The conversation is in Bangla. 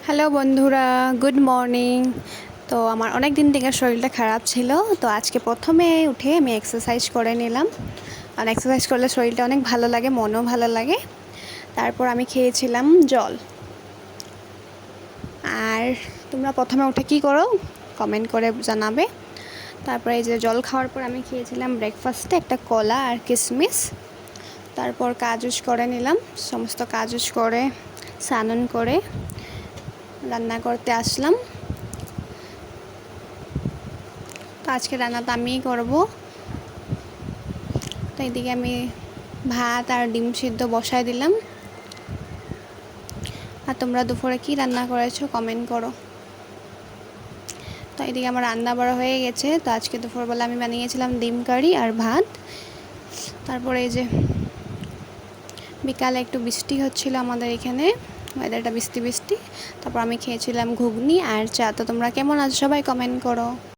হ্যালো বন্ধুরা, গুড মর্নিং। তো আমার অনেক দিন থেকে শরীরটা খারাপ ছিল, তো আজকে প্রথমে উঠে আমি এক্সারসাইজ করে নিলাম। আর এক্সারসাইজ করলে শরীরটা অনেক ভালো লাগে, মনও ভালো লাগে। তারপর আমি খেয়েছিলাম জল। আর তোমরা প্রথমে উঠে কী করো কমেন্ট করে জানাবে। তারপরে এই যে জল খাওয়ার পর আমি খেয়েছিলাম ব্রেকফাস্টে একটা কলা আর কিশমিশ। তারপর কাজুস করে নিলাম, সমস্ত কাজুস করে স্নান করে রান্না করতে আসলাম। তো আজকে রান্নাটা আমিই করব। তো এইদিকে আমি ভাত আর ডিম সিদ্ধ বসায় দিলাম। আর তোমরা দুপুরে কি রান্না করেছো কমেন্ট করো। তো এইদিকে আমার রান্না বাড়া হয়ে গেছে। তো আজকে দুপুরবেলা আমি বানিয়েছিলাম ডিম কারি আর ভাত। তারপরে এই যে বিকালে একটু বৃষ্টি হচ্ছিল আমাদের এখানে, ওয়েদারটা বৃষ্টি বৃষ্টি। তারপর আমি খেয়েছিলাম ঘুগনি আর চা। তো তোমরা কেমন আছো সবাই কমেন্ট করো।